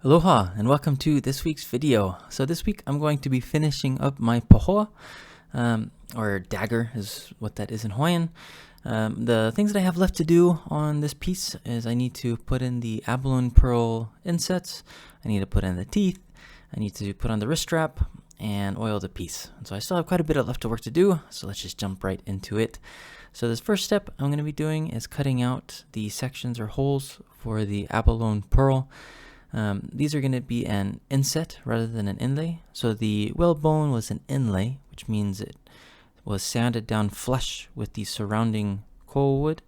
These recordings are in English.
Aloha and welcome to this week's video. So this week I'm going to be finishing up my Pahoa, or dagger is what that is in Hawaiian. The things that I have left to do on this piece is I need to put in the abalone pearl insets, I need to put in the teeth, I need to put on the wrist strap, and oil the piece. And so I still have quite a bit of left to work to do, so let's just jump right into it. So this first step I'm going to be doing is cutting out the sections or holes for the abalone pearl. These are going to be an inset rather than an inlay. So the whalebone was an inlay, which means it was sanded down flush with the surrounding coal wood.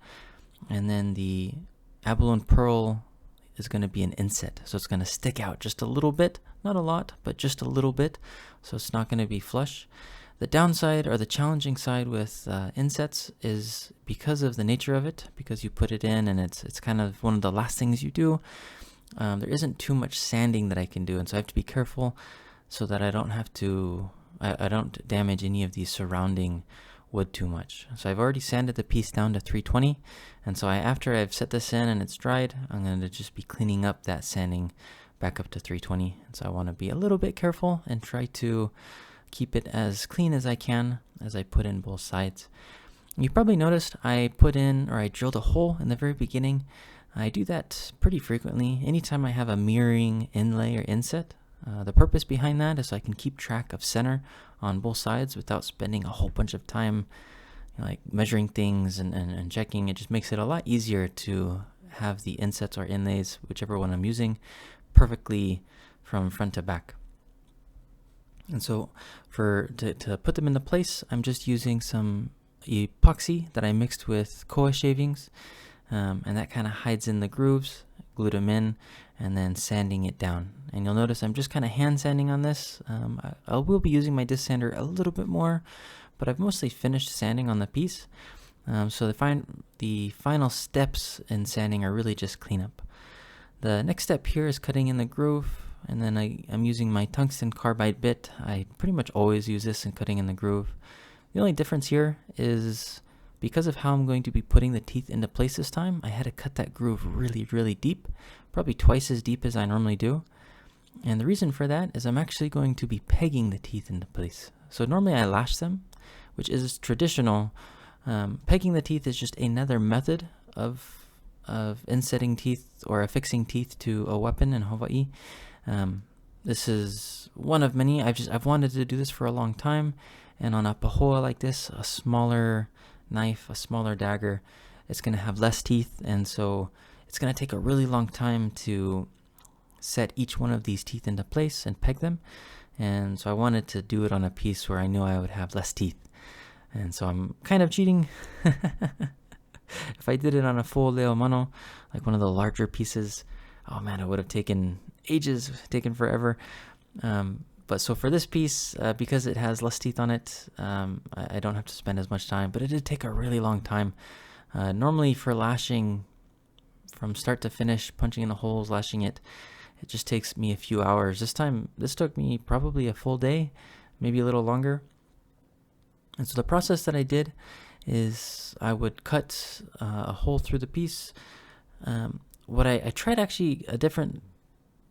And then the abalone pearl is going to be an inset. So it's going to stick out just a little bit, not a lot, but just a little bit. So it's not going to be flush. The downside or the challenging side with insets is because of the nature of it, because you put it in and it's kind of one of the last things you do. There isn't too much sanding that I can do, and so I have to be careful so that I don't have to, I don't damage any of the surrounding wood too much. So I've already sanded the piece down to 320, and so after I've set this in and it's dried, I'm going to just be cleaning up that sanding back up to 320. And so I want to be a little bit careful and try to keep it as clean as I can as I put in both sides. You probably noticed I drilled a hole in the very beginning. I do that pretty frequently anytime I have a mirroring inlay or inset. The purpose behind that is so I can keep track of center on both sides without spending a whole bunch of time like measuring things and checking. It just makes it a lot easier to have the insets or inlays, whichever one I'm using, perfectly from front to back. And so to put them into place, I'm just using some epoxy that I mixed with koa shavings. And that kind of hides in the grooves, glued them in, and then sanding it down. And you'll notice I'm just kind of hand sanding on this. I will be using my disc sander a little bit more, but I've mostly finished sanding on the piece. So the final steps in sanding are really just cleanup. The next step here is cutting in the groove, and then I'm using my tungsten carbide bit. I pretty much always use this in cutting in the groove. The only difference here is because of how I'm going to be putting the teeth into place this time, I had to cut that groove really, really deep, probably twice as deep as I normally do. And the reason for that is I'm actually going to be pegging the teeth into place. So normally I lash them, which is traditional. Pegging the teeth is just another method of insetting teeth or affixing teeth to a weapon in Hawaii. This is one of many. I've wanted to do this for a long time, and on a pahoa like this, a smaller knife, a smaller dagger, it's going to have less teeth, and so it's going to take a really long time to set each one of these teeth into place and peg them. And so I wanted to do it on a piece where I knew I would have less teeth, and so I'm kind of cheating. If I did it on a full leo mano, like one of the larger pieces, oh man, it would have taken ages, taken forever. But so for this piece, because it has less teeth on it, I don't have to spend as much time, but it did take a really long time. Normally for lashing from start to finish, punching in the holes, lashing it just takes me a few hours. This took me probably a full day, maybe a little longer. And so the process that I did is I would cut a hole through the piece. I tried actually a different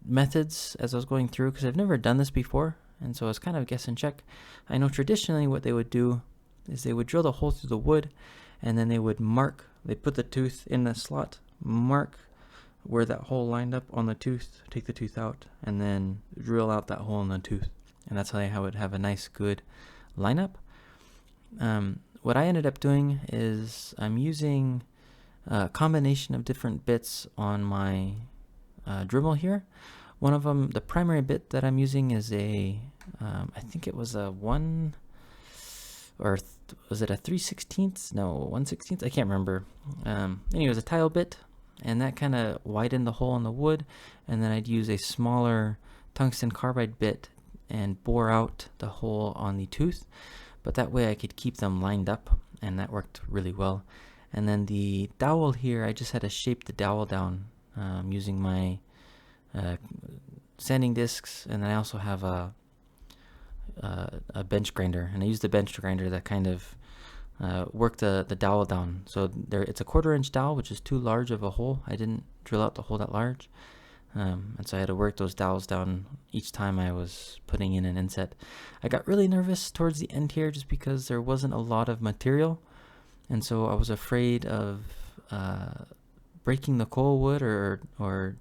methods as I was going through, because I've never done this before, and so I was kind of guess and check. I know traditionally what they would do is they would drill the hole through the wood, and then they put the tooth in the slot, mark where that hole lined up on the tooth, take the tooth out, and then drill out that hole in the tooth, and that's how they would have a nice good lineup. What I ended up doing is I'm using a combination of different bits on my Dremel here. One of them, the primary bit that I'm using is I think it was a 1, or was it a 3/16? No, 1/16? I can't remember. Anyway, it was a tile bit, and that kind of widened the hole in the wood, and then I'd use a smaller tungsten carbide bit and bore out the hole on the tooth, but that way I could keep them lined up, and that worked really well. And then the dowel here, I just had to shape the dowel down using my sanding discs, and then I also have a bench grinder, and I use the bench grinder that kind of work the dowel down. So it's a 1/4 inch dowel, which is too large of a hole. I didn't drill out the hole that large. And so I had to work those dowels down each time I was putting in an inset. I got really nervous towards the end here just because there wasn't a lot of material, and so I was afraid of breaking the coal wood, or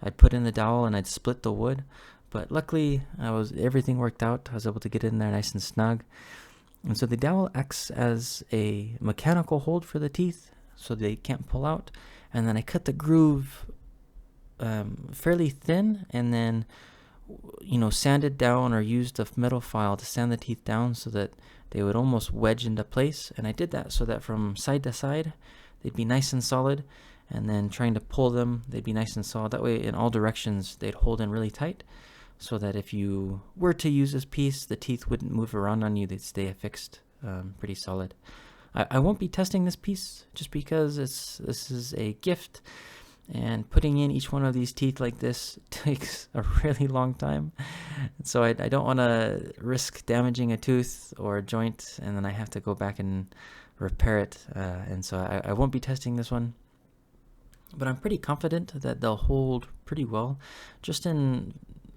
I'd put in the dowel and I'd split the wood. But luckily, everything worked out. I was able to get in there nice and snug. And so the dowel acts as a mechanical hold for the teeth so they can't pull out. And then I cut the groove fairly thin, and then sanded down, or used a metal file to sand the teeth down so that they would almost wedge into place. And I did that so that from side to side they'd be nice and solid, and then trying to pull them, they'd be nice and solid. That way in all directions they'd hold in really tight, so that if you were to use this piece, the teeth wouldn't move around on you. They'd stay affixed pretty solid. I won't be testing this piece just because this is a gift, and putting in each one of these teeth like this takes a really long time. So I don't want to risk damaging a tooth or a joint, and then I have to go back and repair it. And so I won't be testing this one. But I'm pretty confident that they'll hold pretty well. Just in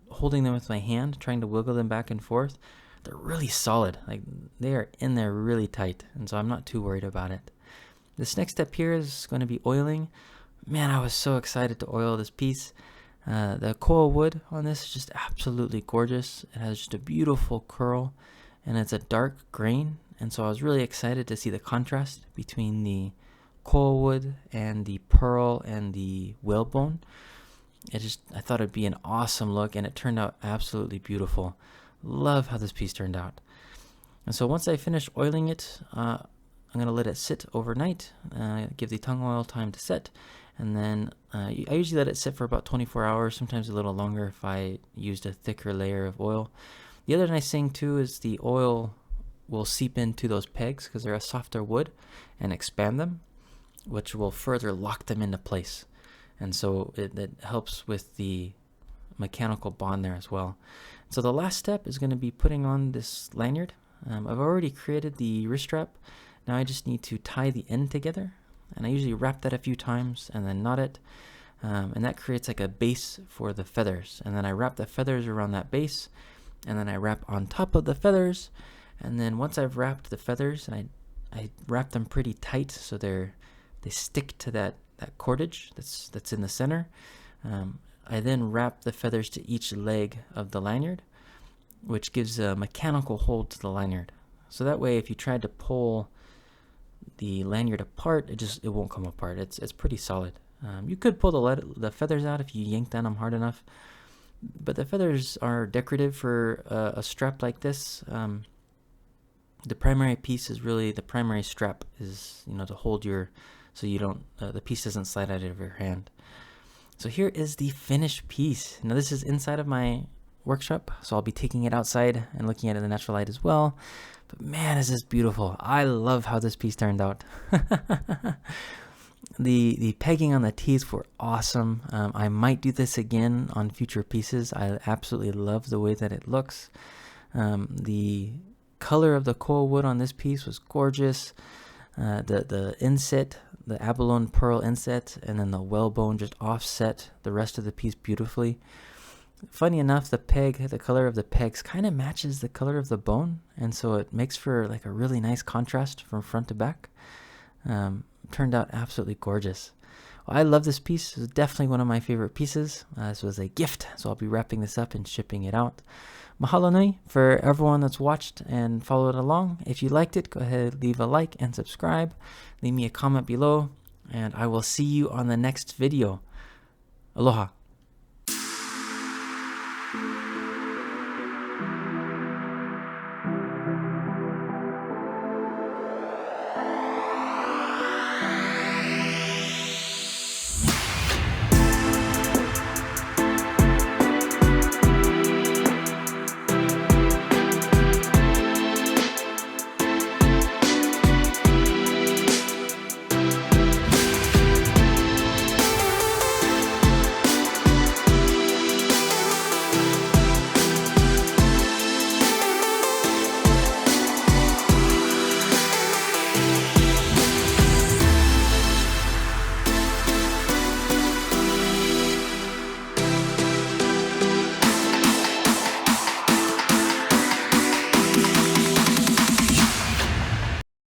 holding them with my hand, trying to wiggle them back and forth, they're really solid. Like, they are in there really tight, and so I'm not too worried about it. This next step here is going to be oiling. Man, I was so excited to oil this piece. The coil wood on this is just absolutely gorgeous. It has just a beautiful curl, and it's a dark grain, and so I was really excited to see the contrast between the coil wood and the pearl and the whalebone. I thought it'd be an awesome look, and it turned out absolutely beautiful. Love how this piece turned out. And so once I finish oiling it, I'm going to let it sit overnight, give the tongue oil time to set, and then I usually let it sit for about 24 hours, sometimes a little longer if I used a thicker layer of oil. The other nice thing too is the oil will seep into those pegs because they're a softer wood and expand them, which will further lock them into place. And so it helps with the mechanical bond there as well. So the last step is going to be putting on this lanyard. I've already created the wrist strap. Now I just need to tie the end together, and I usually wrap that a few times and then knot it, and that creates like a base for the feathers. And then I wrap the feathers around that base, and then I wrap on top of the feathers. And then once I've wrapped the feathers, I wrap them pretty tight so they stick to that cordage that's in the center. I then wrap the feathers to each leg of the lanyard, which gives a mechanical hold to the lanyard. So that way, if you tried to pull the lanyard apart, it won't come apart. It's pretty solid. You could pull the feathers out if you yanked on them hard enough, but the feathers are decorative for a strap like this. The primary piece is really, the primary strap is to hold so you don't the piece doesn't slide out of your hand. So here is the finished piece. Now this is inside of my workshop, so I'll be taking it outside and looking at it in the natural light as well. But man, is this beautiful. I love how this piece turned out. The pegging on the teeth were awesome. I might do this again on future pieces. I absolutely love the way that it looks. The color of the coil wood on this piece was gorgeous. The inset, the abalone pearl inset, and then the whalebone just offset the rest of the piece beautifully. Funny enough, the color of the pegs kind of matches the color of the bone, and so it makes for like a really nice contrast from front to back. Turned out absolutely gorgeous. Well, I love this piece. It's definitely one of my favorite pieces. This was a gift, so I'll be wrapping this up and shipping it out. Mahalo nui for everyone that's watched and followed along. If you liked it, go ahead, leave a like and subscribe. Leave me a comment below, and I will see you on the next video. Aloha.